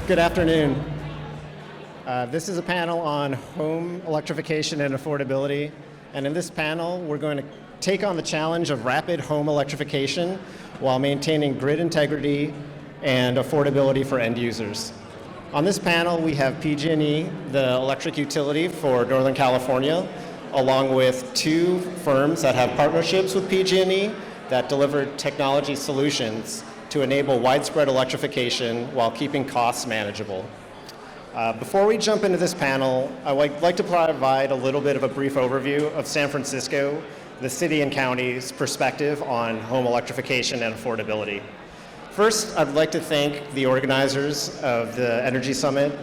Good afternoon. This is a panel on home electrification and affordability. And in this panel, we're going to take on the challenge of rapid home electrification while maintaining grid integrity and affordability for end users. On this panel, we have PG&E, the electric utility for Northern California, along with two firms that have partnerships with PG&E that deliver technology solutions to enable widespread electrification while keeping costs manageable. Before we jump into this panel, I would like to provide a little bit of a brief overview of San Francisco, the city and county's perspective on home electrification and affordability. First, I'd like to thank the organizers of the Energy Summit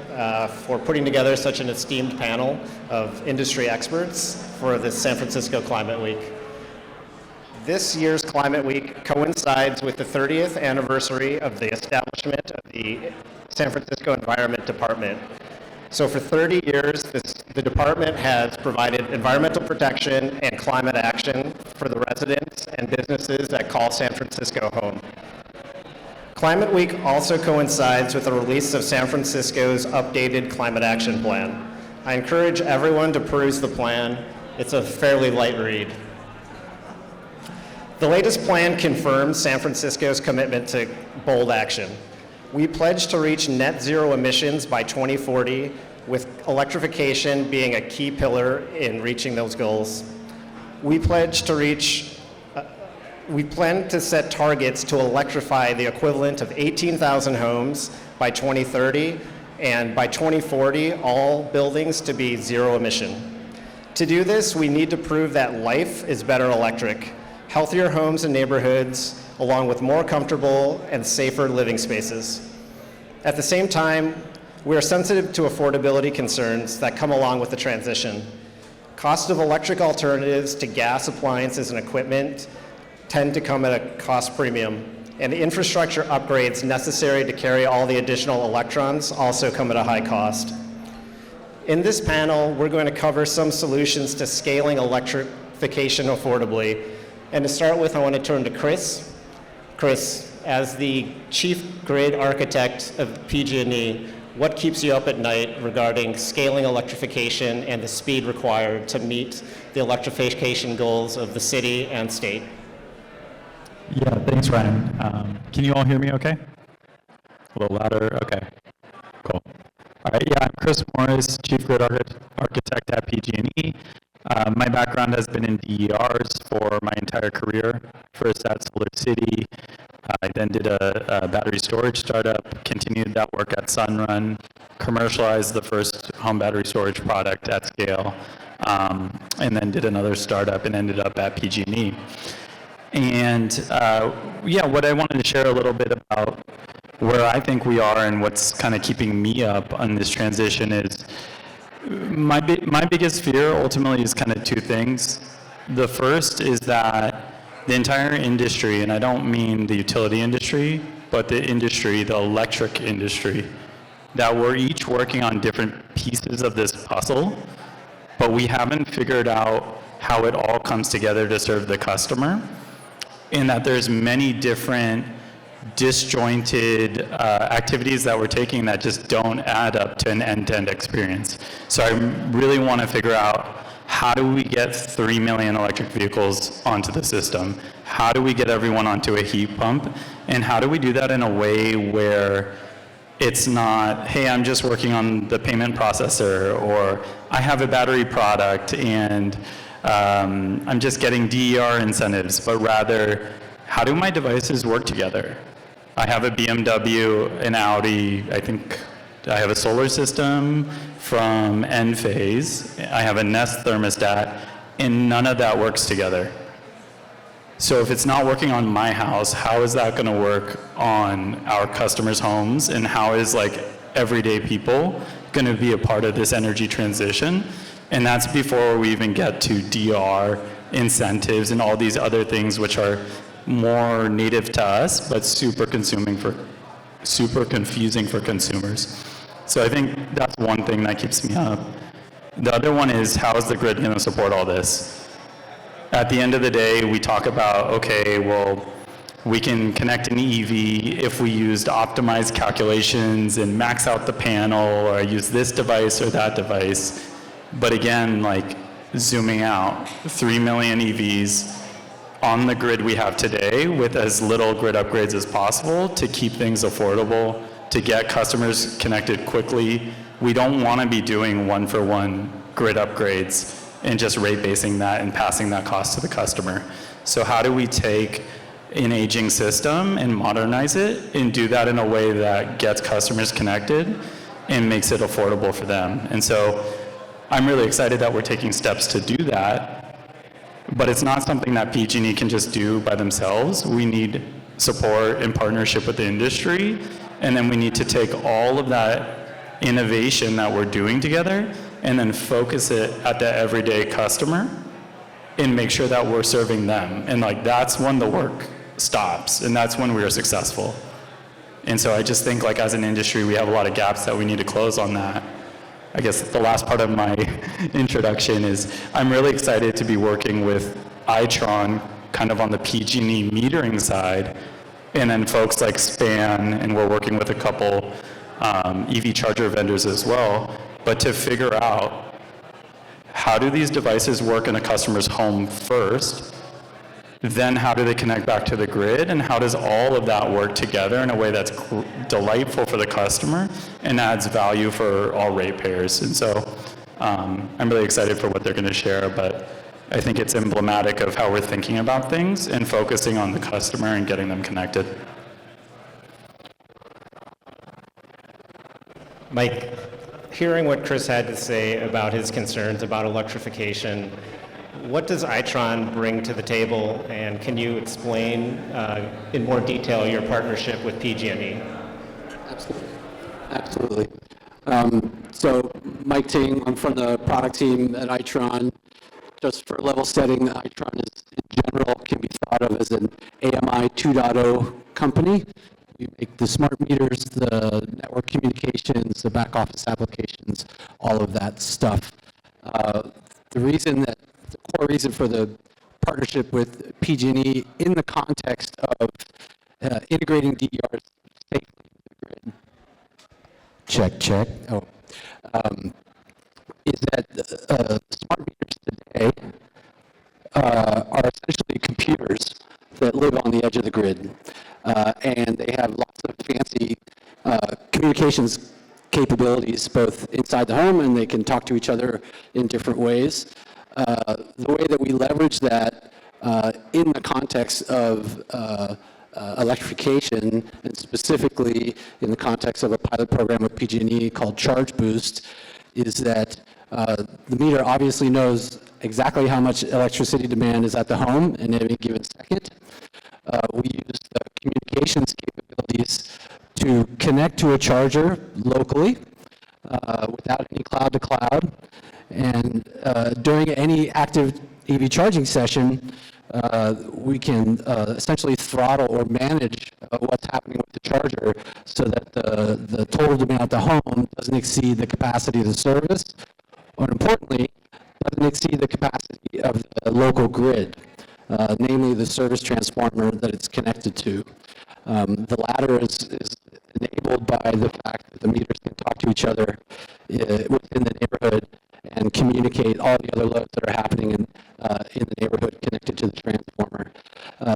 for putting together such an esteemed panel of industry experts for the San Francisco Climate Week. This year's Climate Week coincides with the 30th anniversary of the establishment of the San Francisco Environment Department. So for 30 years, the department has provided environmental protection and climate action for the residents and businesses that call San Francisco home. Climate Week also coincides with the release of San Francisco's updated climate action plan. I encourage everyone to peruse the plan. It's a fairly light read. The latest plan confirms San Francisco's commitment to bold action. We pledge to reach net zero emissions by 2040, with electrification being a key pillar in reaching those goals. We plan to set targets to electrify the equivalent of 18,000 homes by 2030, and by 2040, all buildings to be zero emission. To do this, we need to prove that life is better electric. Healthier homes and neighborhoods, along with more comfortable and safer living spaces. At the same time, we are sensitive to affordability concerns that come along with the transition. Cost of electric alternatives to gas appliances and equipment tend to come at a cost premium, and the infrastructure upgrades necessary to carry all the additional electrons also come at a high cost. In this panel, we're going to cover some solutions to scaling electrification affordably. And to start with, I want to turn to Chris. Chris, as the chief grid architect of PG&E, what keeps you up at night regarding scaling electrification and the speed required to meet the electrification goals of the city and state? Yeah, thanks, Ryan. Can you all hear me okay? A little louder? Okay, cool. All right, yeah, I'm Chris Morris, chief grid architect at PG&E. My background has been in DERs for my entire career. First at Solar City, I then did a battery storage startup, continued that work at Sunrun, commercialized the first home battery storage product at scale, and then did another startup and ended up at PG&E. And yeah, what I wanted to share a little bit about where I think we are and what's kind of keeping me up on this transition is my biggest fear ultimately is kind of two things. The first is that the entire industry, and I don't mean the utility industry, but the industry, the electric industry, that we're each working on different pieces of this puzzle, but we haven't figured out how it all comes together to serve the customer, and that there's many different disjointed activities that we're taking that just don't add up to an end-to-end experience. So I really want to figure out, how do we get 3 million electric vehicles onto the system? How do we get everyone onto a heat pump? And how do we do that in a way where it's not, hey, I'm just working on the payment processor, or I have a battery product and I'm just getting DER incentives, but rather, how do my devices work together? I have a BMW, an Audi, I think I have a solar system from Enphase, I have a Nest thermostat, and none of that works together. So if it's not working on my house, how is that going to work on our customers' homes, and how is like everyday people going to be a part of this energy transition? And that's before we even get to DR incentives and all these other things which are more native to us, but super confusing for consumers. So I think that's one thing that keeps me up. The other one is, how is the grid going to support all this? At the end of the day, we talk about, okay, well, We can connect an EV if we used optimized calculations and max out the panel, or I use this device or that device. But again, like zooming out, 3 million EVs on the grid we have today with as little grid upgrades as possible to keep things affordable, to get customers connected quickly. We don't want to be doing one-for-one grid upgrades and just rate basing that and passing that cost to the customer. So how do we take an aging system and modernize it and do that in a way that gets customers connected and makes it affordable for them? And so I'm really excited that we're taking steps to do that, but it's not something that PG&E can just do by themselves. We need support and partnership with the industry, and then we need to take all of that innovation that we're doing together and then focus it at the everyday customer and make sure that we're serving them. And like that's when the work stops, and that's when we are successful. And so I just think like as an industry, we have a lot of gaps that we need to close on that. I guess the last part of my introduction is I'm really excited to be working with Itron kind of on the PG&E metering side, and then folks like Span, and we're working with a couple EV charger vendors as well, but to figure out how do these devices work in a customer's home first, then how do they connect back to the grid, and how does all of that work together in a way that's delightful for the customer and adds value for all ratepayers. And so I'm really excited for what they're going to share, but I think it's emblematic of how we're thinking about things and focusing on the customer and getting them connected. Mike, hearing what Chris had to say about his concerns about electrification, what does Itron bring to the table, and can you explain in more detail your partnership with PG&E? Absolutely. So Mike Ting, I'm from the product team at Itron. Just for level setting, Itron is in general can be thought of as an AMI 2.0 company. You make the smart meters, the network communications, the back office applications, all of that stuff. The core reason for the partnership with PG&E in the context of integrating DERs safely with the grid. Check. Is that smart meters today are essentially computers that live on the edge of the grid, and they have lots of fancy communications capabilities both inside the home, and they can talk to each other in different ways. The way that we leverage that in the context of electrification, and specifically in the context of a pilot program with PG&E called ChargeBoost, is that the meter obviously knows exactly how much electricity demand is at the home in any given second. We use the communications capabilities to connect to a charger locally without any cloud to cloud. And during any active EV charging session, we can essentially throttle or manage what's happening with the charger so that the total demand at the home doesn't exceed the capacity of the service, or importantly, doesn't exceed the capacity of the local grid, namely the service transformer that it's connected to. The latter is enabled by the fact that the meters can talk to each other within the neighborhood and communicate all the other loads that are happening in the neighborhood connected to the transformer.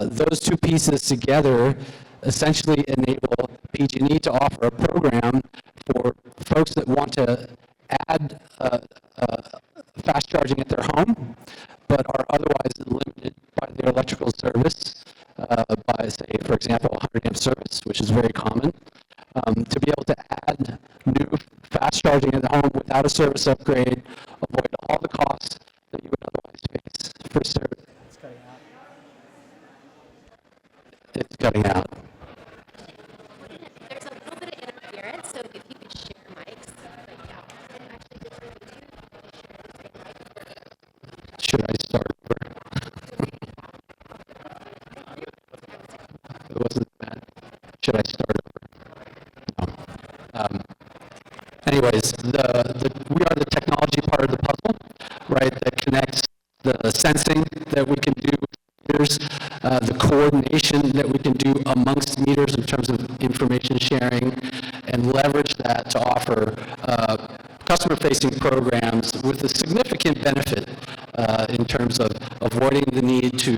Those two pieces together essentially enable PG&E to offer a program for folks that want to add fast charging at their home, but are otherwise limited by their electrical service by, say, for example, 100 amp service, which is very common, to be able to add new fast charging at the home without a service upgrade, avoid all the costs that you would otherwise face for service. It's cutting out. There's a little bit of interference, so if you could share mics, like yeah, and actually just really Should I start over? It wasn't bad. Should I start over? No. Anyways, we are the technology part of the puzzle, right, that connects the sensing that we can do with meters, the coordination that we can do amongst meters in terms of information sharing, and leverage that to offer customer-facing programs with a significant benefit in terms of avoiding the need to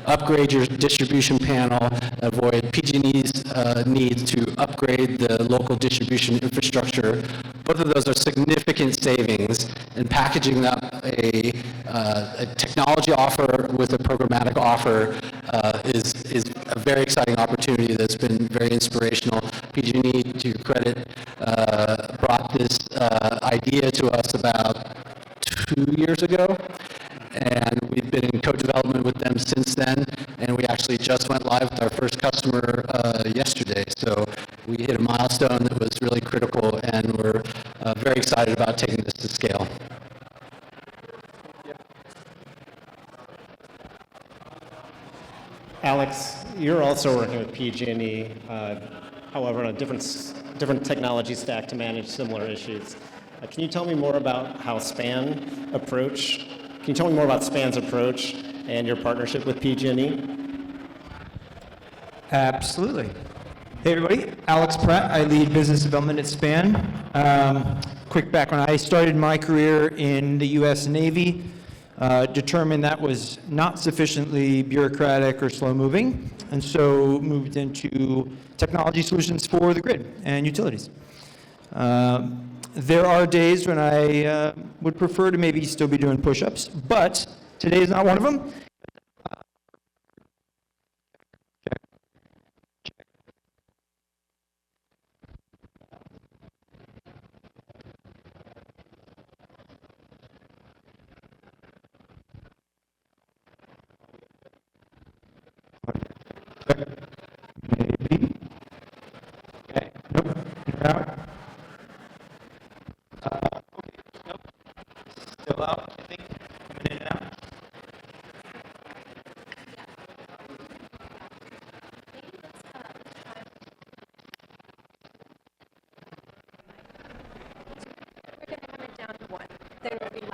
upgrade your distribution panel, avoid PG&E's need to upgrade the local distribution infrastructure. Both of those are significant savings, and packaging up a technology offer with a programmatic offer is a very exciting opportunity that's been very inspirational. PG&E, to your credit, brought this idea to us about 2 years ago, and we've been in co-development with them since then, and we actually just went live with our first customer yesterday. So we hit a milestone that was really critical, and we're very excited about taking this to scale. Alex, you're also working with PG&E, however, on a different technology stack to manage similar issues. Can you tell me more about how SPAN's approach and your partnership with PG&E? Absolutely. Hey everybody, Alex Pratt. I lead business development at SPAN. Quick background, I started my career in the US Navy, determined that was not sufficiently bureaucratic or slow moving, and so moved into technology solutions for the grid and utilities. There are days when I would prefer to maybe still be doing push-ups, but today is not one of them. Maybe. Okay. Nope. You're out. Okay. Nope. Still out, I think. Coming in and out. We're going to have it down to 1. There will be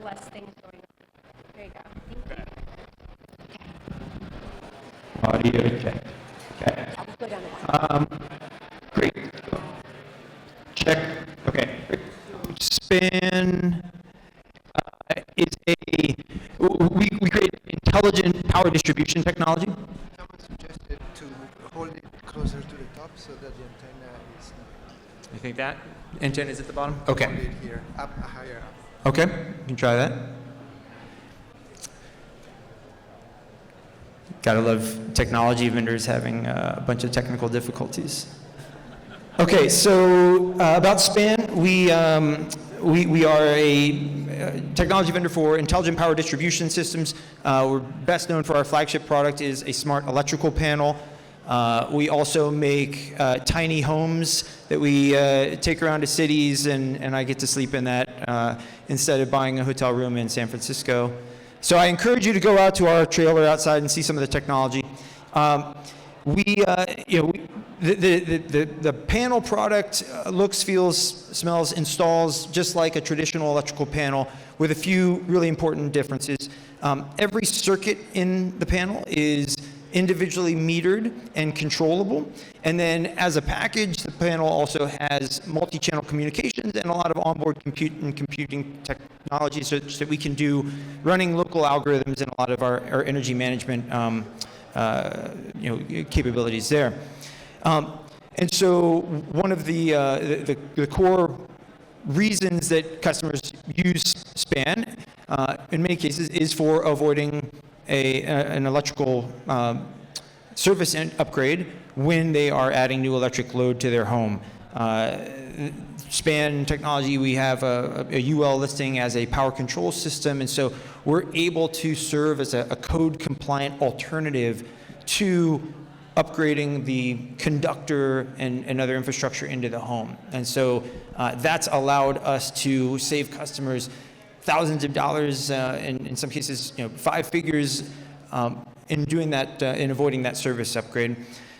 less things going on. There you go. Thank you. Audio check. Okay. I'll go down to 1. Great. Check. Okay. Great. SPAN is we create intelligent power distribution technology. Someone suggested to hold it closer to the top so that the antenna is You think that antenna is at the bottom? Okay. hold it here, up higher up. Okay. You can try that. Gotta love technology vendors having a bunch of technical difficulties. Okay, so about SPAN, we are a technology vendor for intelligent power distribution systems. We're best known for our flagship product is a smart electrical panel. We also make tiny homes that we take around to cities, and I get to sleep in that instead of buying a hotel room in San Francisco. So I encourage you to go out to our trailer outside and see some of the technology. The panel product looks, feels, smells, installs just like a traditional electrical panel with a few really important differences. Every circuit in the panel is individually metered and controllable. And then as a package, the panel also has multi-channel communications and a lot of onboard compute and computing technology such that we can do running local algorithms and a lot of our energy management capabilities there. And so one of the core reasons that customers use SPAN in many cases is for avoiding an electrical service and upgrade when they are adding new electric load to their home. SPAN technology, we have a UL listing as a power control system, and so we're able to serve as a code-compliant alternative to upgrading the conductor and other infrastructure into the home. And so that's allowed us to save customers thousands of dollars, in some cases, 5 figures, in doing that, in avoiding that service upgrade.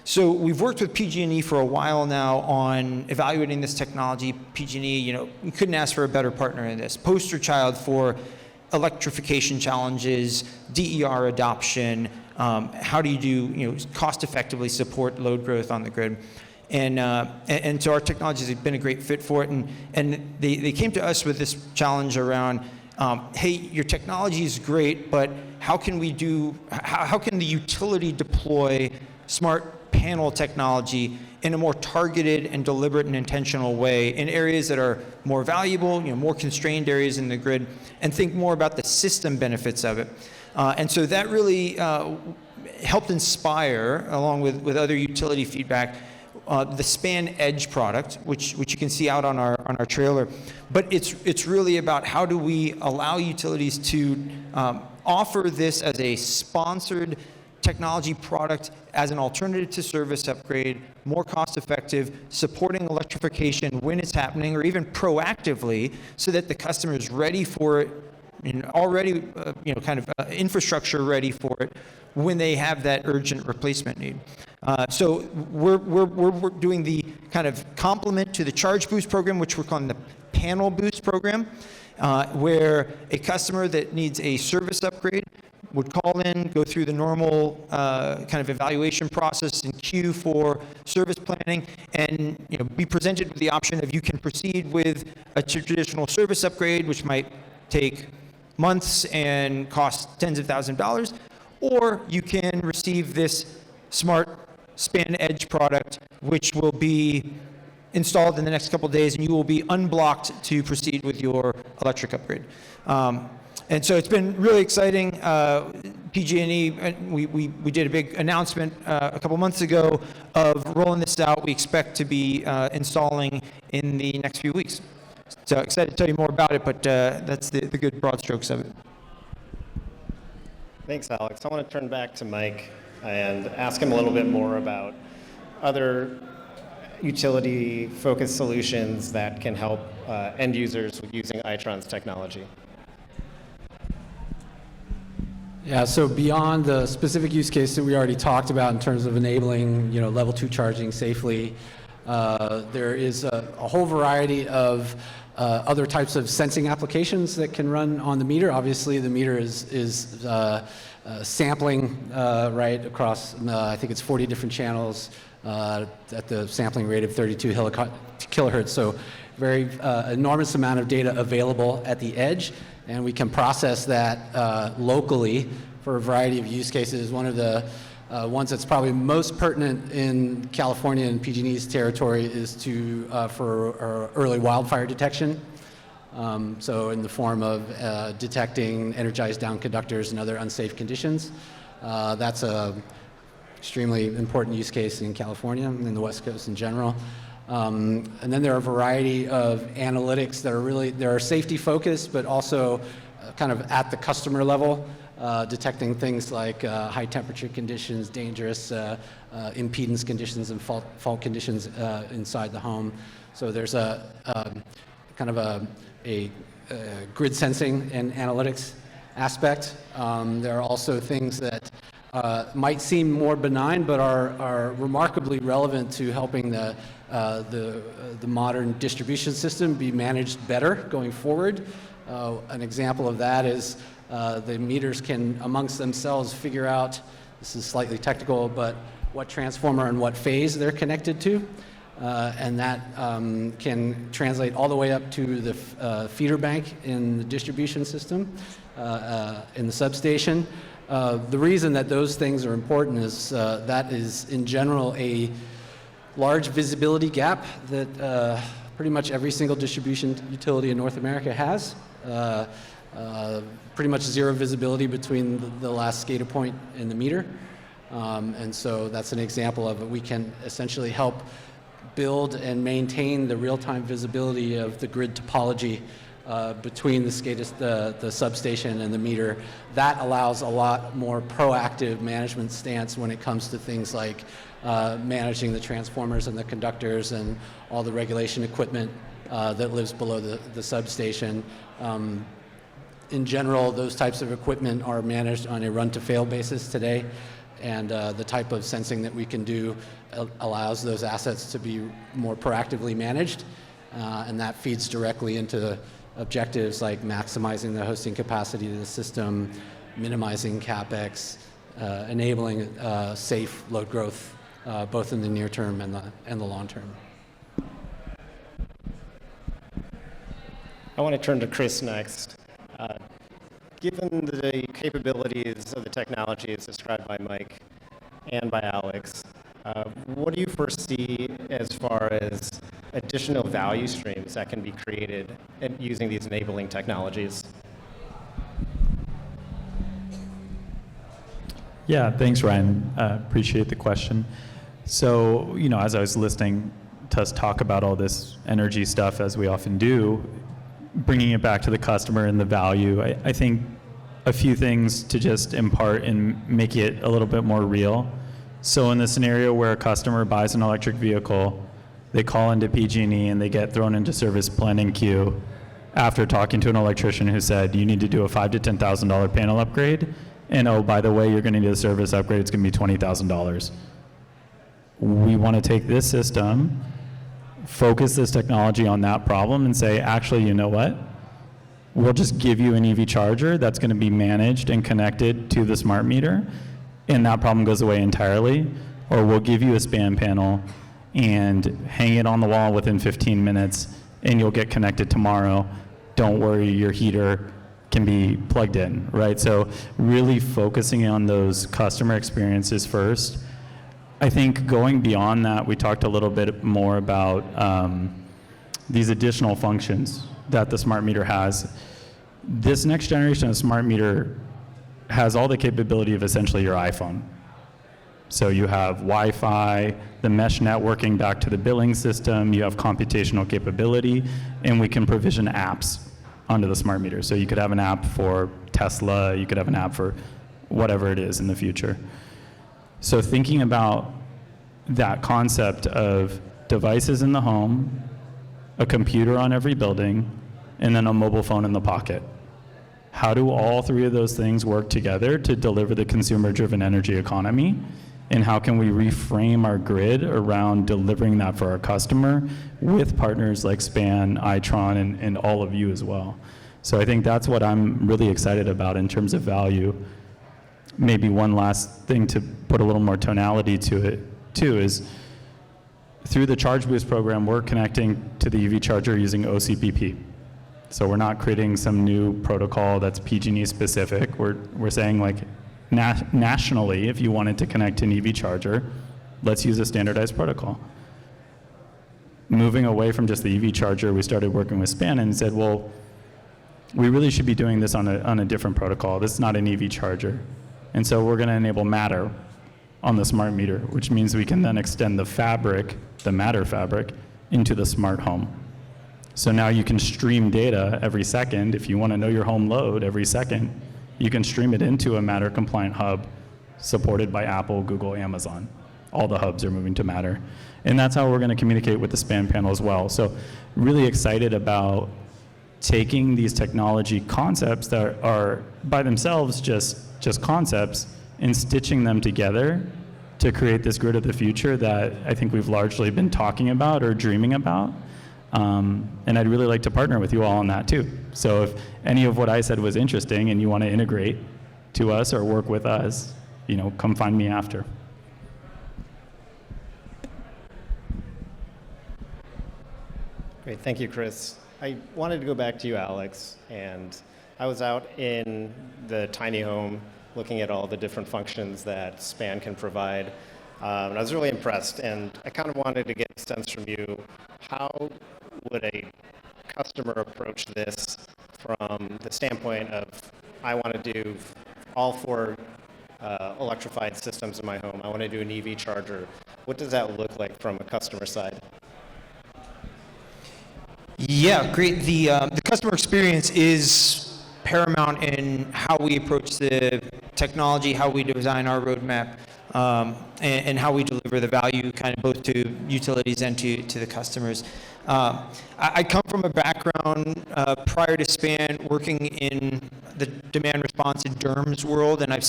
So we've worked with PG&E for a while now on evaluating this technology. PG&E, we couldn't ask for a better partner in this. Poster child for electrification challenges, DER adoption, how do you do, cost effectively support load growth on the grid. And so our technologies have been a great fit for it. And they came to us with this challenge around, hey, your technology is great, but how can the utility deploy smart panel technology in a more targeted and deliberate and intentional way in areas that are more valuable, more constrained areas in the grid, and think more about the system benefits of it. And so that really helped inspire, along with other utility feedback, the Span Edge product, which you can see out on our trailer. But it's really about how do we allow utilities to offer this as a sponsored technology product as an alternative to service upgrade, more cost effective, supporting electrification when it's happening, or even proactively, so that the customer is ready for it and already infrastructure ready for it when they have that urgent replacement need. So we're doing the kind of complement to the ChargeBoost program, which we're calling the Panel Boost program, where a customer that needs a service upgrade would call in, go through the normal kind of evaluation process and queue for service planning, and be presented with the option of you can proceed with a traditional service upgrade, which might take months and cost tens of thousands of dollars, or you can receive this smart Span Edge product, which will be installed in the next couple of days, and you will be unblocked to proceed with your electric upgrade. And so it's been really exciting. PG&E, we did a big announcement a couple months ago of rolling this out. We expect to be installing in the next few weeks. So excited to tell you more about it, but that's the good broad strokes of it. Thanks, Alex. I want to turn back to Mike and ask him a little bit more about other utility-focused solutions that can help end users with using Itron's technology. Yeah, so beyond the specific use case that we already talked about in terms of enabling, level 2 charging safely, there is a whole variety of other types of sensing applications that can run on the meter. Obviously, the meter is sampling right across, I think it's 40 different channels at the sampling rate of 32 kilohertz. So very enormous amount of data available at the edge, and we can process that locally for a variety of use cases. One of the ones that's probably most pertinent in California and PG&E's territory is for early wildfire detection. So in the form of detecting energized down conductors and other unsafe conditions. That's a extremely important use case in California and in the West Coast in general. And then there are a variety of analytics that are safety focused, but also kind of at the customer level, detecting things like high temperature conditions, dangerous impedance conditions, and fault conditions inside the home. So there's a kind of a grid sensing and analytics aspect. There are also things that might seem more benign, but are remarkably relevant to helping the modern distribution system be managed better going forward. An example of that is the meters can, amongst themselves, figure out, this is slightly technical, but what transformer and what phase they're connected to. And that can translate all the way up to the feeder bank in the distribution system, in the substation. The reason that those things are important is that is, in general, a large visibility gap that pretty much every single distribution utility in North America has. Pretty much zero visibility between the last SCADA point and the meter. And so that's an example of it. We can essentially help build and maintain the real-time visibility of the grid topology between the SCADA, the substation and the meter. That allows a lot more proactive management stance when it comes to things like managing the transformers and the conductors and all the regulation equipment that lives below the substation. In general, those types of equipment are managed on a run-to-fail basis today, and the type of sensing that we can do allows those assets to be more proactively managed, and that feeds directly into objectives like maximizing the hosting capacity of the system, minimizing CapEx, enabling safe load growth, both in the near term and the long term. I want to turn to Chris next. Given the capabilities of the technology as described by Mike and by Alex, what do you foresee as far as additional value streams that can be created using these enabling technologies? Yeah, thanks, Ryan. Appreciate the question. So, as I was listening to us talk about all this energy stuff, as we often do, bringing it back to the customer and the value, I think a few things to just impart and make it a little bit more real. So in the scenario where a customer buys an electric vehicle, they call into PG&E and they get thrown into service planning queue after talking to an electrician who said, you need to do a $5,000 to $10,000 panel upgrade, and oh, by the way, you're going to need a service upgrade, it's going to be $20,000. We want to take this system, focus this technology on that problem and say, actually, you know what? We'll just give you an EV charger that's going to be managed and connected to the smart meter, and that problem goes away entirely. Or we'll give you a span panel and hang it on the wall within 15 minutes, and you'll get connected tomorrow. Don't worry, your heater can be plugged in, right? So really focusing on those customer experiences first. I think going beyond that, we talked a little bit more about these additional functions that the smart meter has. This next generation of smart meter has all the capability of essentially your iPhone. So you have Wi-Fi, the mesh networking back to the billing system, you have computational capability, and we can provision apps onto the smart meter. So you could have an app for Tesla, you could have an app for whatever it is in the future. So thinking about that concept of devices in the home, a computer on every building, and then a mobile phone in the pocket. How do all three of those things work together to deliver the consumer-driven energy economy? And how can we reframe our grid around delivering that for our customer with partners like SPAN, Itron, and all of you as well? So I think that's what I'm really excited about in terms of value. Maybe one last thing to put a little more tonality to it, too, is through the ChargeBoost program, we're connecting to the EV charger using OCPP. So we're not creating some new protocol that's PG&E specific. We're saying, like, nationally, if you wanted to connect to an EV charger, let's use a standardized protocol. Moving away from just the EV charger, we started working with SPAN and said, well, we really should be doing this on a different protocol. This is not an EV charger. And so we're going to enable Matter on the smart meter, which means we can then extend the fabric, the Matter fabric, into the smart home. So now you can stream data every second. If you want to know your home load every second, you can stream it into a Matter compliant hub supported by Apple, Google, Amazon. All the hubs are moving to Matter. And that's how we're going to communicate with the SPAN panel as well. So really excited about taking these technology concepts that are by themselves just concepts and stitching them together to create this grid of the future that I think we've largely been talking about or dreaming about. And I'd really like to partner with you all on that too. So if any of what I said was interesting and you want to integrate to us or work with us, come find me after. Great, thank you, Chris. I wanted to go back to you, Alex, and I was out in the tiny home looking at all the different functions that SPAN can provide. And I was really impressed, and I kind of wanted to get a sense from you, how would a customer approach this from the standpoint of, I want to do all four electrified systems in my home, I want to do an EV charger. What does that look like from a customer side? Yeah, great. The customer experience is paramount in how we approach the technology, how we design our roadmap, and how we deliver the value kind of both to utilities and to the customers. I come from a background prior to SPAN working in the demand response and DERMS world, and I've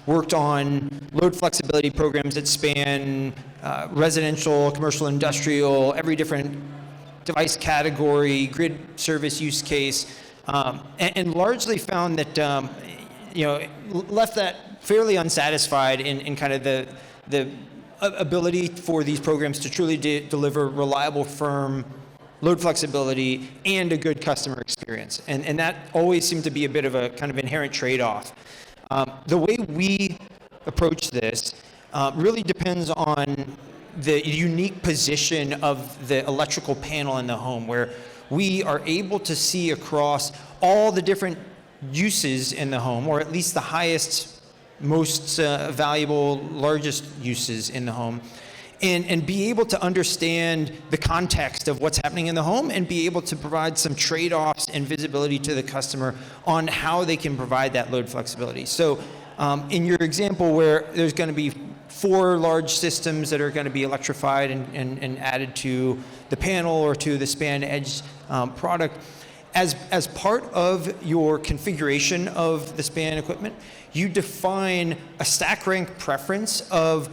worked on load flexibility programs that span residential, commercial, industrial, every different device category, grid service use case, and largely found that left that fairly unsatisfied in kind of the ability for these programs to truly deliver reliable, firm load flexibility and a good customer experience. And that always seemed to be a bit of a kind of inherent trade-off. The way we approach this really depends on the unique position of the electrical panel in the home, where we are able to see across all the different uses in the home, or at least the highest, most valuable, largest uses in the home, and be able to understand the context of what's happening in the home and be able to provide some trade-offs and visibility to the customer on how they can provide that load flexibility. So in your example where there's going to be 4 large systems that are going to be electrified and added to the panel or to the span edge product, as part of your configuration of the span equipment, you define a stack rank preference of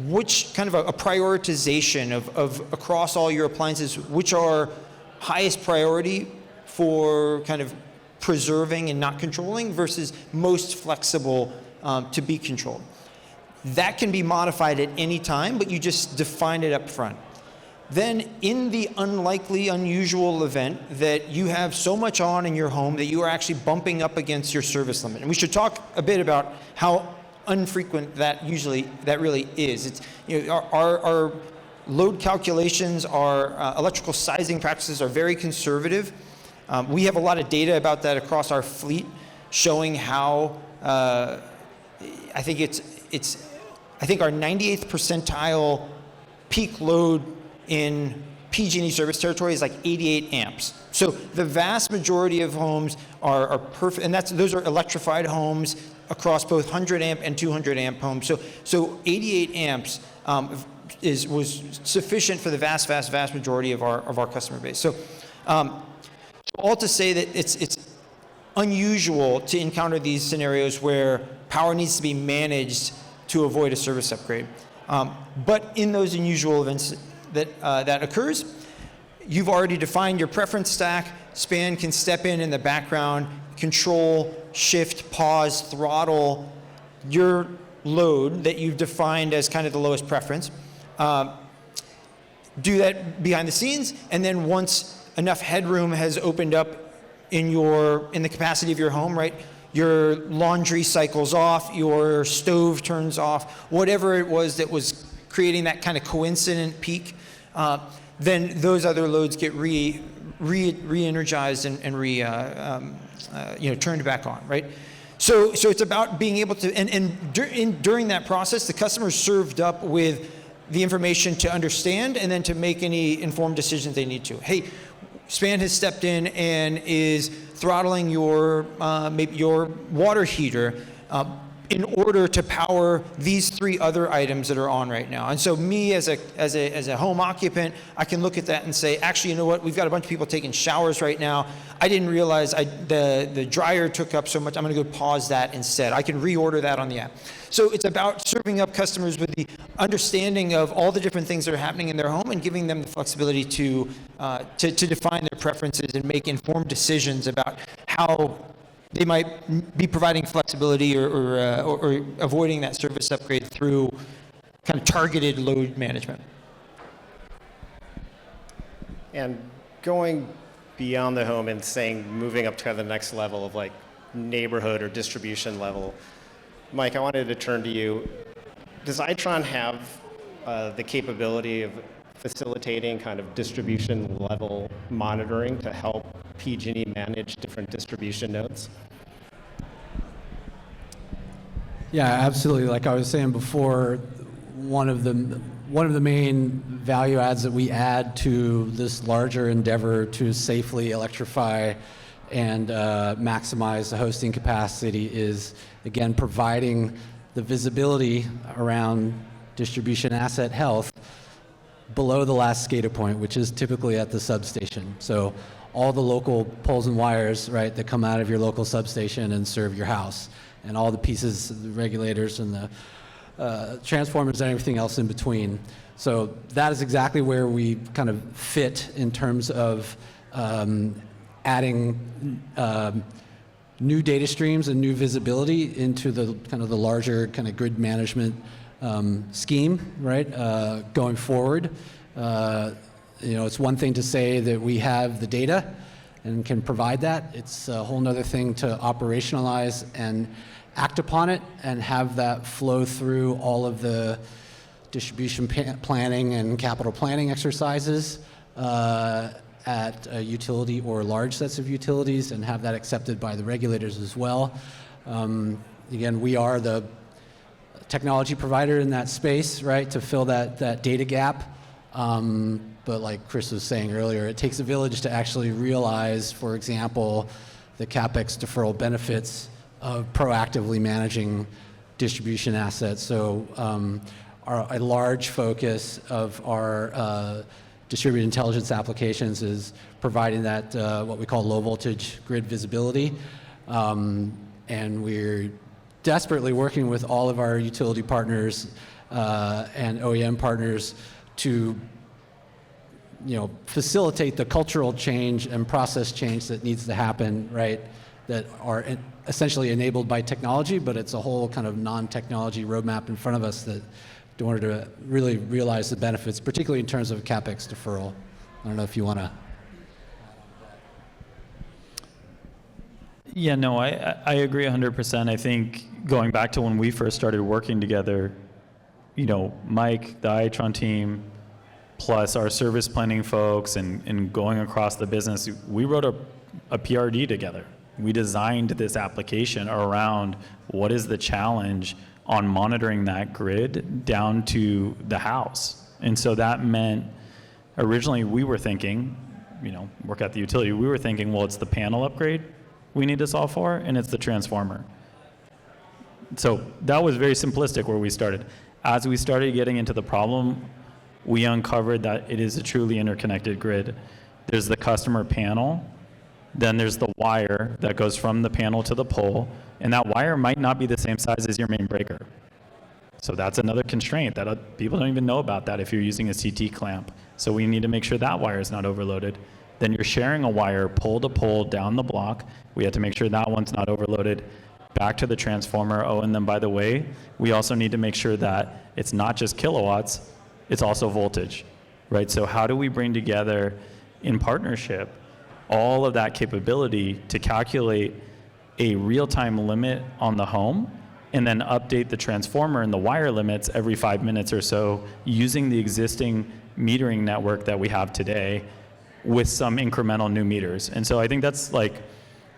which kind of a prioritization of across all your appliances, which are highest priority for kind of preserving and not controlling versus most flexible to be controlled. That can be modified at any time, but you just define it up front. Then in the unlikely, unusual event that you have so much on in your home that you are actually bumping up against your service limit. And we should talk a bit about how infrequent that really is. It's, our load calculations, our electrical sizing practices are very conservative. We have a lot of data about that across our fleet, showing how I think our 98th percentile peak load in PG&E service territory is like 88 amps. So the vast majority of homes are perfect, and those are electrified homes across both 100 amp and 200 amp homes. So 88 amps was sufficient for the vast majority of our customer base. So all to say that it's unusual to encounter these scenarios where power needs to be managed to avoid a service upgrade. But in those unusual events that occurs, you've already defined your preference stack. Span can step in the background, control, shift, pause, throttle your load that you've defined as kind of the lowest preference. Do that behind the scenes, and then once enough headroom has opened up in the capacity of your home, right? Your laundry cycles off, your stove turns off, whatever it was that was creating that kind of coincident peak, then those other loads get re-energized and turned back on, right? So it's about being able to, during that process, the customer is served up with the information to understand and then to make any informed decisions they need to. Hey, Span has stepped in and is throttling your maybe your water heater in order to power these 3 other items that are on right now. And so me as a home occupant, I can look at that and say, actually, you know what? We've got a bunch of people taking showers right now. I didn't realize the dryer took up so much. I'm going to go pause that instead. I can reorder that on the app. So it's about serving up customers with the understanding of all the different things that are happening in their home and giving them the flexibility to define their preferences and make informed decisions about how they might be providing flexibility or avoiding that service upgrade through kind of targeted load management. And going beyond the home and moving up to the next level of like neighborhood or distribution level, Mike, I wanted to turn to you. Does Itron have the capability of facilitating kind of distribution level monitoring to help PG&E manage different distribution nodes? Yeah, absolutely. Like I was saying before, one of the main value adds that we add to this larger endeavor to safely electrify and maximize the hosting capacity is, again, providing the visibility around distribution asset health below the last SCADA point, which is typically at the substation. So all the local poles and wires, right, that come out of your local substation and serve your house, and all the pieces, the regulators and the transformers and everything else in between. So that is exactly where we kind of fit in terms of adding new data streams and new visibility into the kind of the larger kind of grid management scheme, right, going forward. It's one thing to say that we have the data and can provide that. It's a whole nother thing to operationalize and act upon it and have that flow through all of the distribution planning and capital planning exercises at a utility or large sets of utilities, and have that accepted by the regulators as well. Again, we are the technology provider in that space, right, to fill that data gap. But like Chris was saying earlier, it takes a village to actually realize, for example, the CapEx deferral benefits of proactively managing distribution assets. So a large focus of our distributed intelligence applications is providing that what we call low voltage grid visibility. And we're desperately working with all of our utility partners and OEM partners to facilitate the cultural change and process change that needs to happen, right, that are essentially enabled by technology, but it's a whole kind of non-technology roadmap in front of us that in order to really realize the benefits, particularly in terms of CapEx deferral. I don't know if you want to. Yeah, no, I agree 100%. I think going back to when we first started working together, Mike, the Itron team, plus our service planning folks and going across the business, we wrote a PRD together. We designed this application around what is the challenge on monitoring that grid down to the house. And so that meant, originally we were thinking, work at the utility, we were thinking, well, it's the panel upgrade we need to solve for, and it's the transformer. So that was very simplistic where we started. As we started getting into the problem, we uncovered that it is a truly interconnected grid. There's the customer panel, then there's the wire that goes from the panel to the pole, and that wire might not be the same size as your main breaker. So that's another constraint that people don't even know about that if you're using a CT clamp. So we need to make sure that wire is not overloaded. Then you're sharing a wire pole to pole down the block. We have to make sure that one's not overloaded. Back to the transformer. Oh, and then by the way, we also need to make sure that it's not just kilowatts, it's also voltage, right? So how do we bring together in partnership all of that capability to calculate a real-time limit on the home and then update the transformer and the wire limits every 5 minutes or so using the existing metering network that we have today with some incremental new meters. And so I think that's like,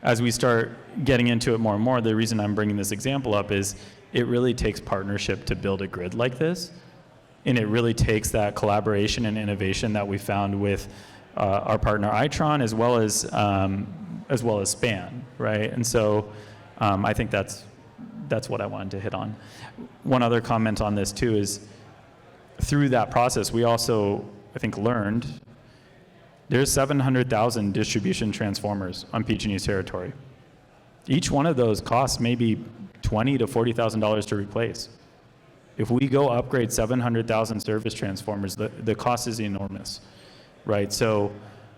as we start getting into it more and more, the reason I'm bringing this example up is it really takes partnership to build a grid like this. And it really takes that collaboration and innovation that we found with our partner Itron as well as SPAN, right? And so I think that's what I wanted to hit on. One other comment on this too is through that process, we also, I think, learned there's 700,000 distribution transformers on PG&E's territory. Each one of those costs maybe $20,000 to $40,000 to replace. If we go upgrade 700,000 service transformers, the cost is enormous, right? So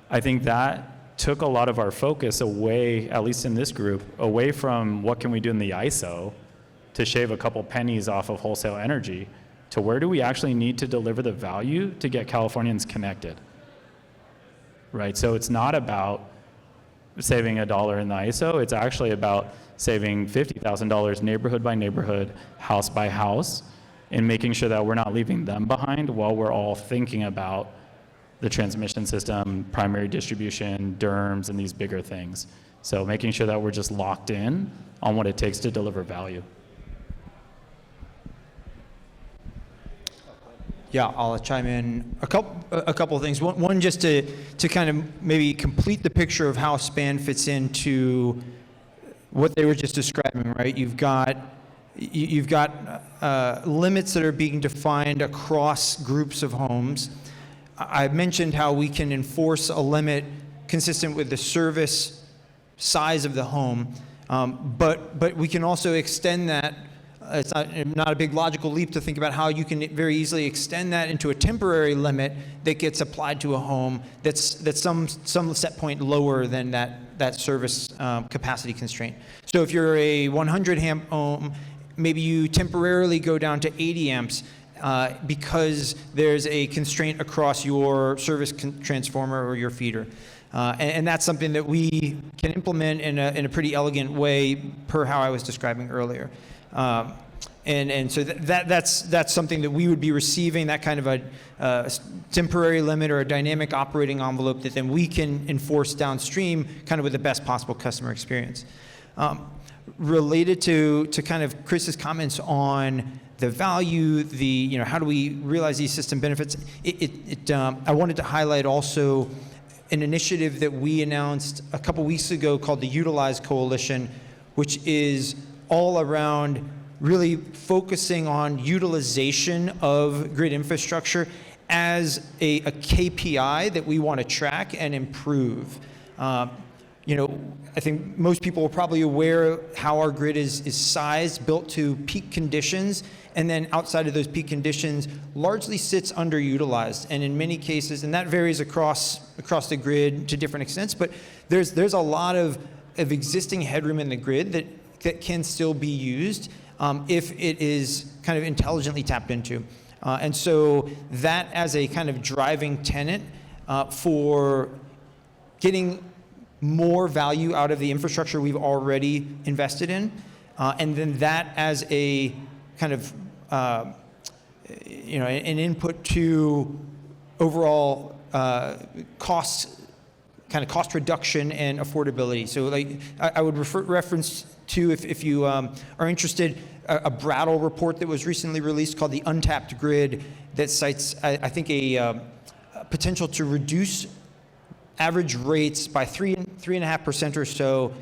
I think that took a lot of our focus away, at least in this group, away from what can we do in the ISO to shave a couple pennies off of wholesale energy to where do we actually need to deliver the value to get Californians connected, right? So it's not about saving $1 in the ISO, it's actually about saving $50,000 neighborhood by neighborhood, house by house, and making sure that we're not leaving them behind while we're all thinking about the transmission system, primary distribution, DERMS, and these bigger things. So making sure that we're just locked in on what it takes to deliver value. Yeah, I'll chime in a couple of things. One just to kind of maybe complete the picture of how SPAN fits into what they were just describing, right? You've got limits that are being defined across groups of homes. I mentioned how we can enforce a limit consistent with the service size of the home, but we can also extend that. It's not a big logical leap to think about how you can very easily extend that into a temporary limit that gets applied to a home that's some set point lower than that that service capacity constraint. So if you're a 100 amp home, maybe you temporarily go down to 80 amps because there's a constraint across your service transformer or your feeder. And that's something that we can implement in a pretty elegant way per how I was describing earlier. And so that's something that we would be receiving, that kind of a temporary limit or a dynamic operating envelope that then we can enforce downstream kind of with the best possible customer experience. Related to kind of Chris's comments on the value, how do we realize these system benefits, I wanted to highlight also an initiative that we announced a couple weeks ago called the Utilize Coalition, which is all around really focusing on utilization of grid infrastructure as a KPI that we want to track and improve. I think most people are probably aware how our grid is sized, built to peak conditions, and then outside of those peak conditions, largely sits underutilized. And in many cases, and that varies across the grid to different extents, but there's a lot of existing headroom in the grid that can still be used if it is kind of intelligently tapped into. And so that as a kind of driving tenet for getting more value out of the infrastructure we've already invested in, and then that as a kind of an input to overall cost reduction and affordability. So like I would reference to, if you are interested, a Brattle report that was recently released called the Untapped Grid that cites, I think, a potential to reduce average rates by 3.5% or so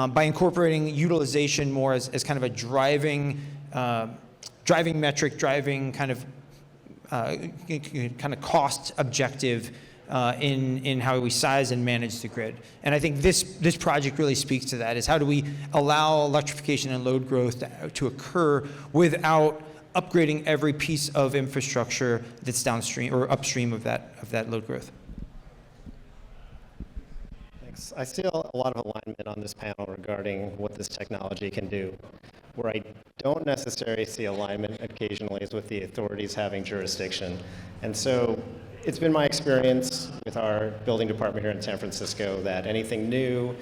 by incorporating utilization more as kind of a driving metric, driving kind of cost objective in how we size and manage the grid. And I think this project really speaks to that, is how do we allow electrification and load growth to occur without upgrading every piece of infrastructure that's downstream or upstream of that load growth. Thanks. I see a lot of alignment on this panel regarding what this technology can do. Where I don't necessarily see alignment occasionally is with the authorities having jurisdiction. And so it's been my experience with our building department here in San Francisco that anything new,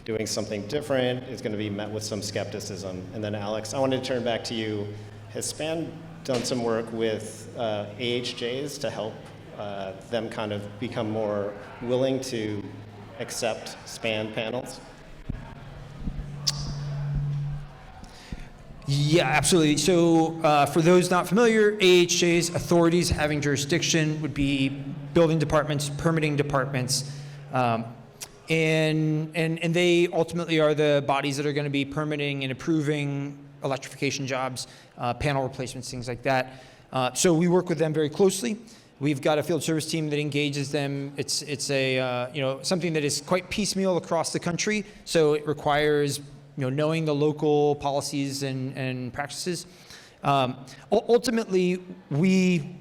doing something different, is going to be met with some skepticism. And then Alex, I wanted to turn back to you. Has SPAN done some work with AHJs to help them kind of become more willing to accept SPAN panels? Yeah, absolutely. So for those not familiar, AHJs, authorities having jurisdiction, would be building departments, permitting departments, and they ultimately are the bodies that are going to be permitting and approving electrification jobs, panel replacements, things like that. So we work with them very closely. We've got a field service team that engages them. It's a something that is quite piecemeal across the country, so it requires knowing the local policies and practices. Ultimately, we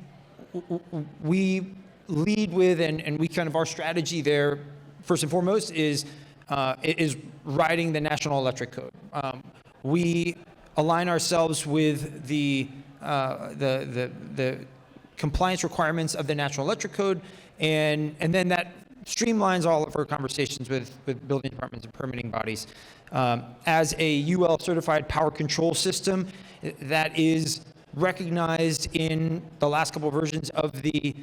lead with, and we kind of, our strategy there, first and foremost, is writing the National Electric Code. We align ourselves with the compliance requirements of the National Electric Code, and then that streamlines all of our conversations with building departments and permitting bodies. As a UL certified power control system that is recognized in the last couple of versions of the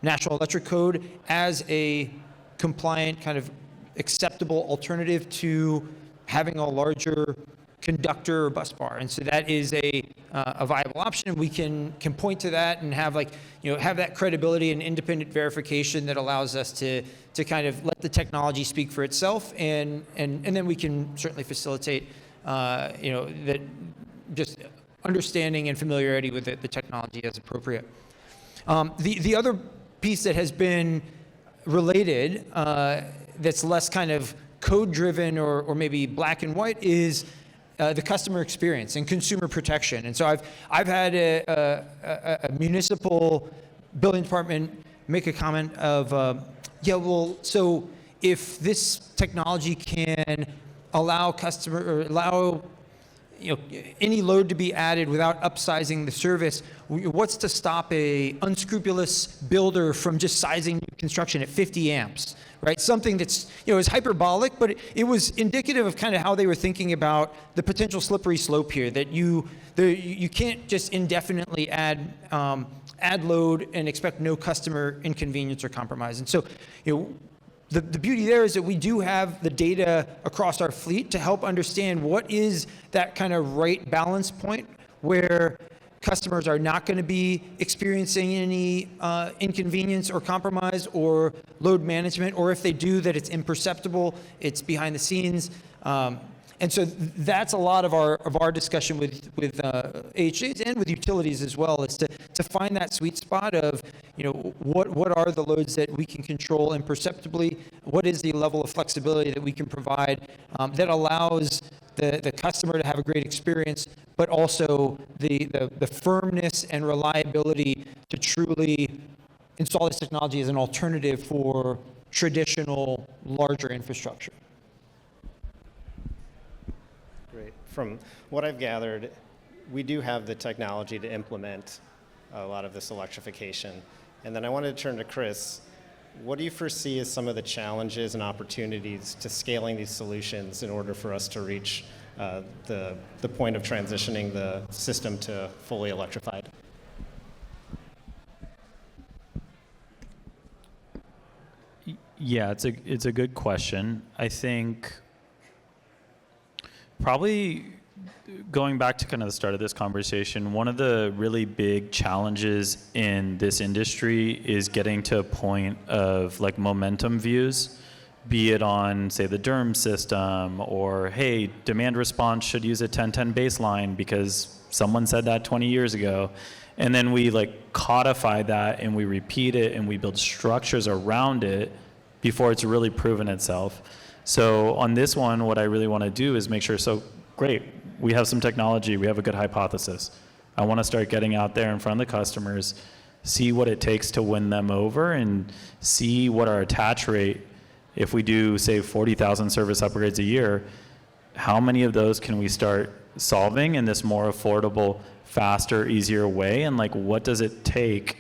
National Electric Code as a compliant, kind of acceptable alternative to having a larger conductor or bus bar. And so that is a viable option. We can point to that and have have that credibility and independent verification that allows us to kind of let the technology speak for itself, and then we can certainly facilitate that just understanding and familiarity with the technology as appropriate. The other piece that has been related, that's less kind of code driven or maybe black and white, is the customer experience and consumer protection. And so I've had a municipal building department make a comment of, so if this technology can allow any load to be added without upsizing the service, what's to stop a unscrupulous builder from just sizing new construction at 50 amps, right? Something that's, is hyperbolic, but it was indicative of kind of how they were thinking about the potential slippery slope here, that you can't just indefinitely add load and expect no customer inconvenience or compromise. And so, the beauty there is that we do have the data across our fleet to help understand what is that kind of right balance point where customers are not going to be experiencing any inconvenience or compromise or load management, or if they do, that it's imperceptible, it's behind the scenes. And so that's a lot of our discussion with AHJs and with utilities as well, is to find that sweet spot of, what are the loads that we can control imperceptibly? What is the level of flexibility that we can provide that allows the customer to have a great experience, but also the firmness and reliability to truly install this technology as an alternative for traditional larger infrastructure. Great. From what I've gathered, we do have the technology to implement a lot of this electrification. And then I wanted to turn to Chris. What do you foresee as some of the challenges and opportunities to scaling these solutions in order for us to reach the point of transitioning the system to fully electrified? Yeah, it's a good question. I think probably going back to kind of the start of this conversation, one of the really big challenges in this industry is getting to a point of like momentum views, be it on, say, the DERM system, or, hey, demand response should use a 10-10 baseline because someone said that 20 years ago. And then we like codify that and we repeat it and we build structures around it before it's really proven itself. So on this one, what I really want to do is make sure, so great, we have some technology, we have a good hypothesis. I want to start getting out there in front of the customers, see what it takes to win them over, and see what our attach rate, if we do, say, 40,000 service upgrades a year, how many of those can we start solving in this more affordable, faster, easier way? And like, what does it take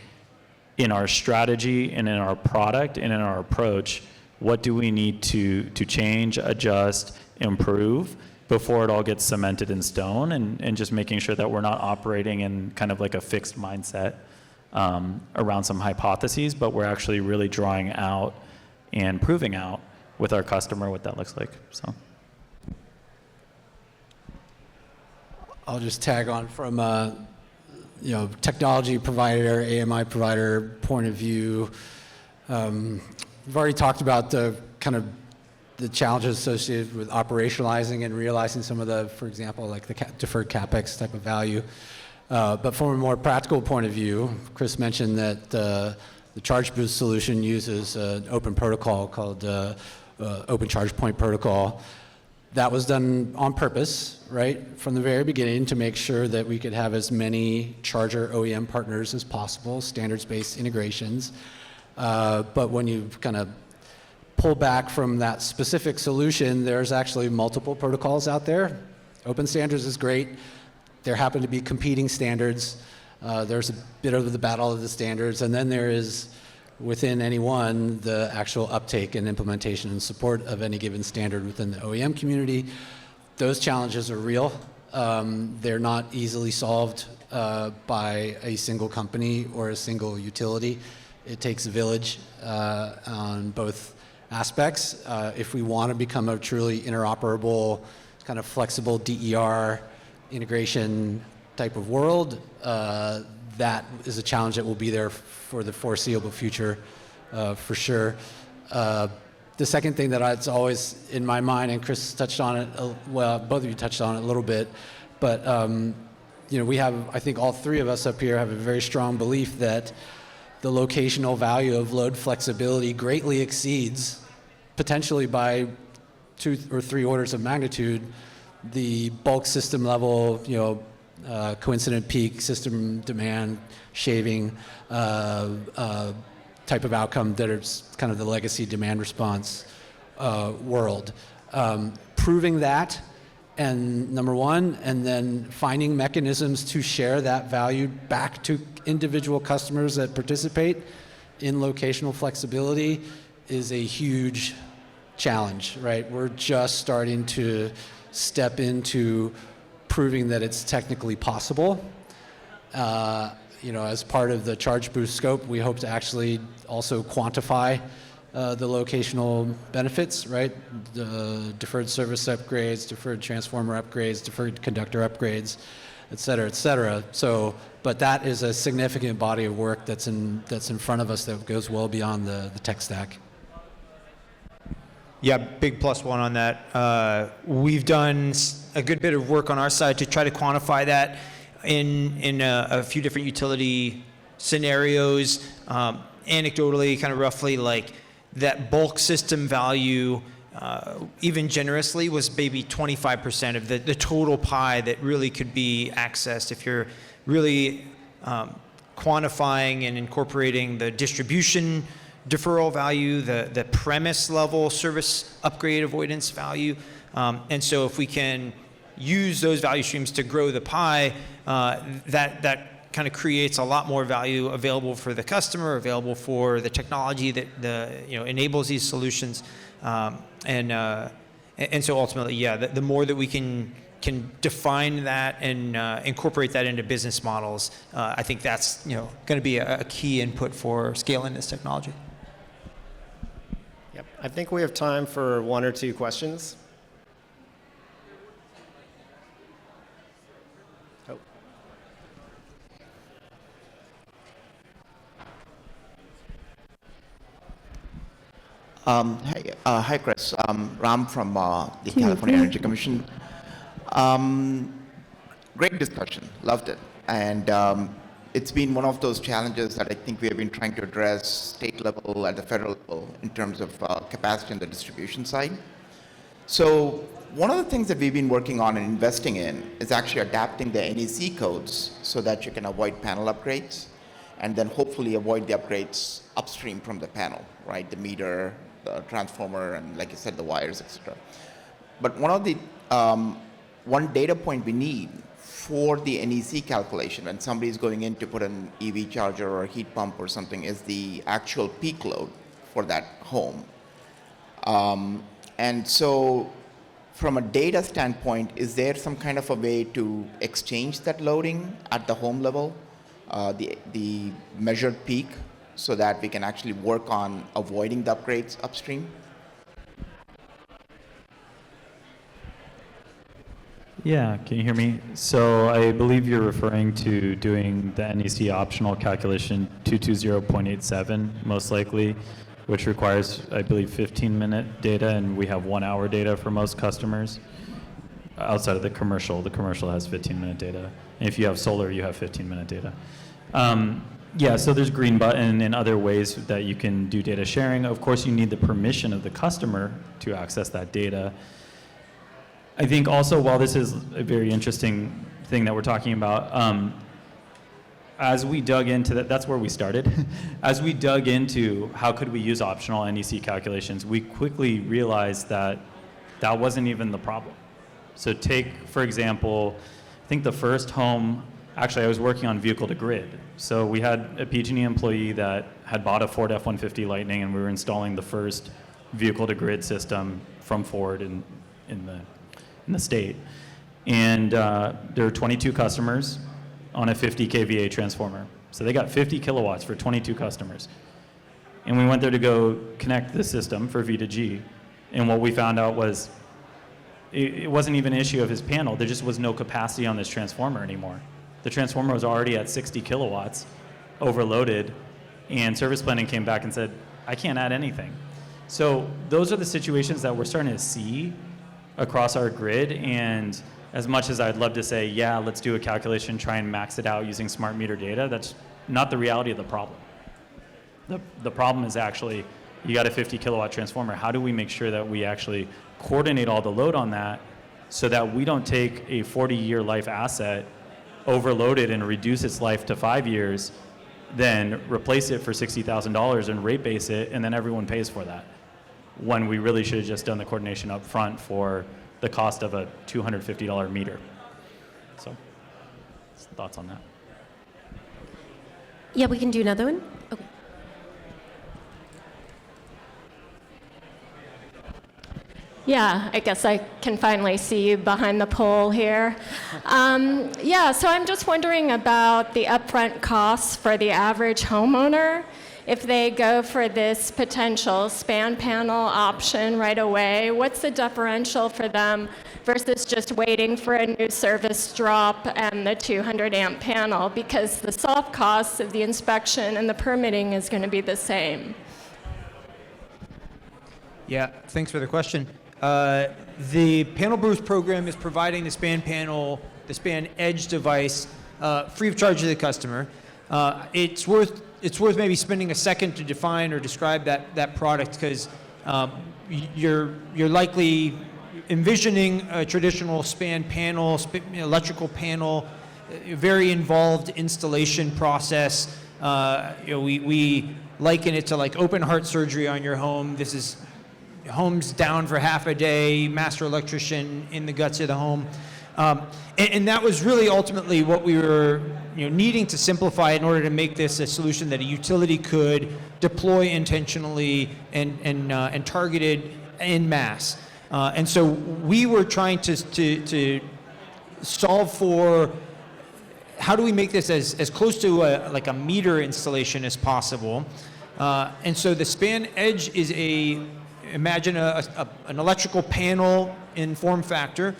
in our strategy and in our product and in our approach? What do we need to change, adjust, improve before it all gets cemented in stone, and just making sure that we're not operating in kind of like a fixed mindset around some hypotheses, but we're actually really drawing out and proving out with our customer what that looks like. So I'll just tag on from technology provider, AMI provider point of view. We've already talked about the kind of the challenges associated with operationalizing and realizing some of the, for example, like the deferred CapEx type of value. But from a more practical point of view, Chris mentioned that the ChargeBoost solution uses an open protocol called Open Charge Point Protocol. That was done on purpose, right, from the very beginning, to make sure that we could have as many charger OEM partners as possible, standards-based integrations. But when you kind of pull back from that specific solution, there's actually multiple protocols out there. Open standards is great. There happen to be competing standards. There's a bit of the battle of the standards, and then there is, within any one, the actual uptake and implementation and support of any given standard within the OEM community. Those challenges are real. They're not easily solved by a single company or a single utility. It takes a village on both aspects. If we want to become a truly interoperable, kind of flexible DER integration type of world, that is a challenge that will be there for the foreseeable future, for sure. The second thing that's always in my mind, and Chris touched on it, well, both of you touched on it a little bit, but we have, I think all three of us up here have a very strong belief that the locational value of load flexibility greatly exceeds, potentially by 2 or 3 orders of magnitude, the bulk system level, coincident peak system demand shaving type of outcome that is kind of the legacy demand response world. Proving that, and number one, and then finding mechanisms to share that value back to individual customers that participate in locational flexibility is a huge challenge, right? We're just starting to step into proving that it's technically possible. As part of the ChargeBoost scope, we hope to actually also quantify the locational benefits, right? The deferred service upgrades, deferred transformer upgrades, deferred conductor upgrades, et cetera, et cetera. So, but that is a significant body of work that's in front of us that goes well beyond the tech stack. Yeah, big plus one on that. We've done a good bit of work on our side to try to quantify that in a few different utility scenarios. Anecdotally, kind of roughly, like that bulk system value, even generously, was maybe 25% of the total pie that really could be accessed if you're really quantifying and incorporating the distribution deferral value, the premise level service upgrade avoidance value. And so if we can use those value streams to grow the pie, that kind of creates a lot more value available for the customer, available for the technology that enables these solutions. And so ultimately, yeah, the more that we can define that and incorporate that into business models, I think that's going to be a key input for scaling this technology. Yep. I think we have time for one or two questions. Oh. Hi, Chris. Ram from the California Energy Commission. Great discussion. Loved it. And it's been one of those challenges that I think we have been trying to address state level at the federal level in terms of capacity on the distribution side. So one of the things that we've been working on and investing in is actually adapting the NEC codes so that you can avoid panel upgrades and then hopefully avoid the upgrades upstream from the panel, right? The meter, the transformer, and like you said, the wires, etc. But one data point we need for the NEC calculation when somebody is going in to put an EV charger or a heat pump or something is the actual peak load for that home. And so from a data standpoint, is there some kind of a way to exchange that loading at the home level, the measured peak, so that we can actually work on avoiding the upgrades upstream? Yeah, can you hear me? So I believe you're referring to doing the NEC optional calculation 220.87, most likely, which requires, I believe, 15-minute data, and we have 1 hour data for most customers. Outside of the commercial has 15-minute data. And if you have solar, you have 15-minute data. Yeah, so there's green button and other ways that you can do data sharing. Of course, you need the permission of the customer to access that data. I think also, while this is a very interesting thing that we're talking about, as we dug into that, that's where we started. As we dug into how could we use optional NEC calculations, we quickly realized that that wasn't even the problem. So take, for example, I think the first home, actually I was working on vehicle to grid. So we had a PG&E employee that had bought a Ford F-150 Lightning, and we were installing the first vehicle to grid system from Ford in the state. And there were 22 customers on a 50 kVA transformer. So they got 50 kilowatts for 22 customers. And we went there to go connect the system for V2G. And what we found out was it wasn't even an issue of his panel. There just was no capacity on this transformer anymore. The transformer was already at 60 kilowatts, overloaded, and service planning came back and said, I can't add anything. So those are the situations that we're starting to see across our grid, and as much as I'd love to say, yeah, let's do a calculation, try and max it out using smart meter data, that's not the reality of the problem. The problem is actually, you got a 50 kilowatt transformer. How do we make sure that we actually coordinate all the load on that so that we don't take a 40-year life asset, overload it and reduce its life to 5 years, then replace it for $60,000 and rate base it, and then everyone pays for that. when we really should have just done the coordination up front for the cost of a $250 meter. So, thoughts on that? Yeah, we can do another one. Okay. Yeah, I guess I can finally see you behind the pole here. Yeah, so I'm just wondering about the upfront costs for the average homeowner. If they go for this potential span panel option right away, what's the differential for them versus just waiting for a new service drop and the 200 amp panel? Because the soft costs of the inspection and the permitting is going to be the same. Yeah, thanks for the question. The Panel Boost program is providing the span panel, the span edge device, free of charge to the customer. It's worth maybe spending a second to define or describe that product, because you're likely envisioning a traditional span panel, electrical panel, a very involved installation process. We liken it to like open heart surgery on your home. This is home's down for half a day, master electrician in the guts of the home. And that was really ultimately what we were needing to simplify in order to make this a solution that a utility could deploy intentionally and targeted en masse. And so we were trying to solve for how do we make this as close to like a meter installation as possible. And so the span edge is imagine an electrical panel in form factor.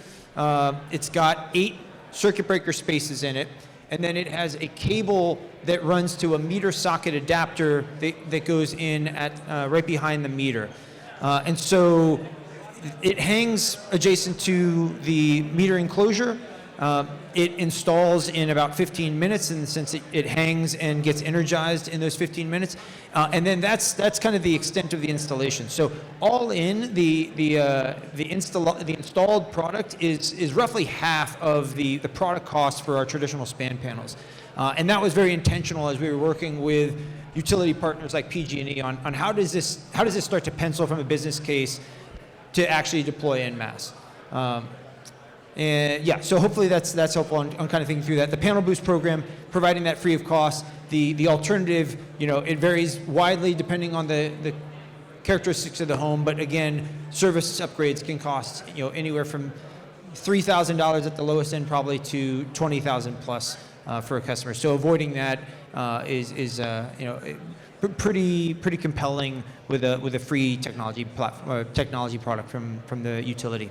It's got 8 circuit breaker spaces in it, and then it has a cable that runs to a meter socket adapter that goes in at right behind the meter. And so it hangs adjacent to the meter enclosure. It installs in about 15 minutes, and since it hangs and gets energized in those 15 minutes, and then that's kind of the extent of the installation. So all in, the installed product is roughly half of the product cost for our traditional span panels, and that was very intentional as we were working with utility partners like PG&E on how does this start to pencil from a business case to actually deploy en masse. And yeah, so hopefully that's helpful on kind of thinking through that. The Panel Boost program, providing that free of cost. The alternative, it varies widely depending on the characteristics of the home, but again, service upgrades can cost anywhere from $3,000 at the lowest end, probably to $20,000 plus for a customer. So avoiding that is pretty compelling with a free technology product from the utility.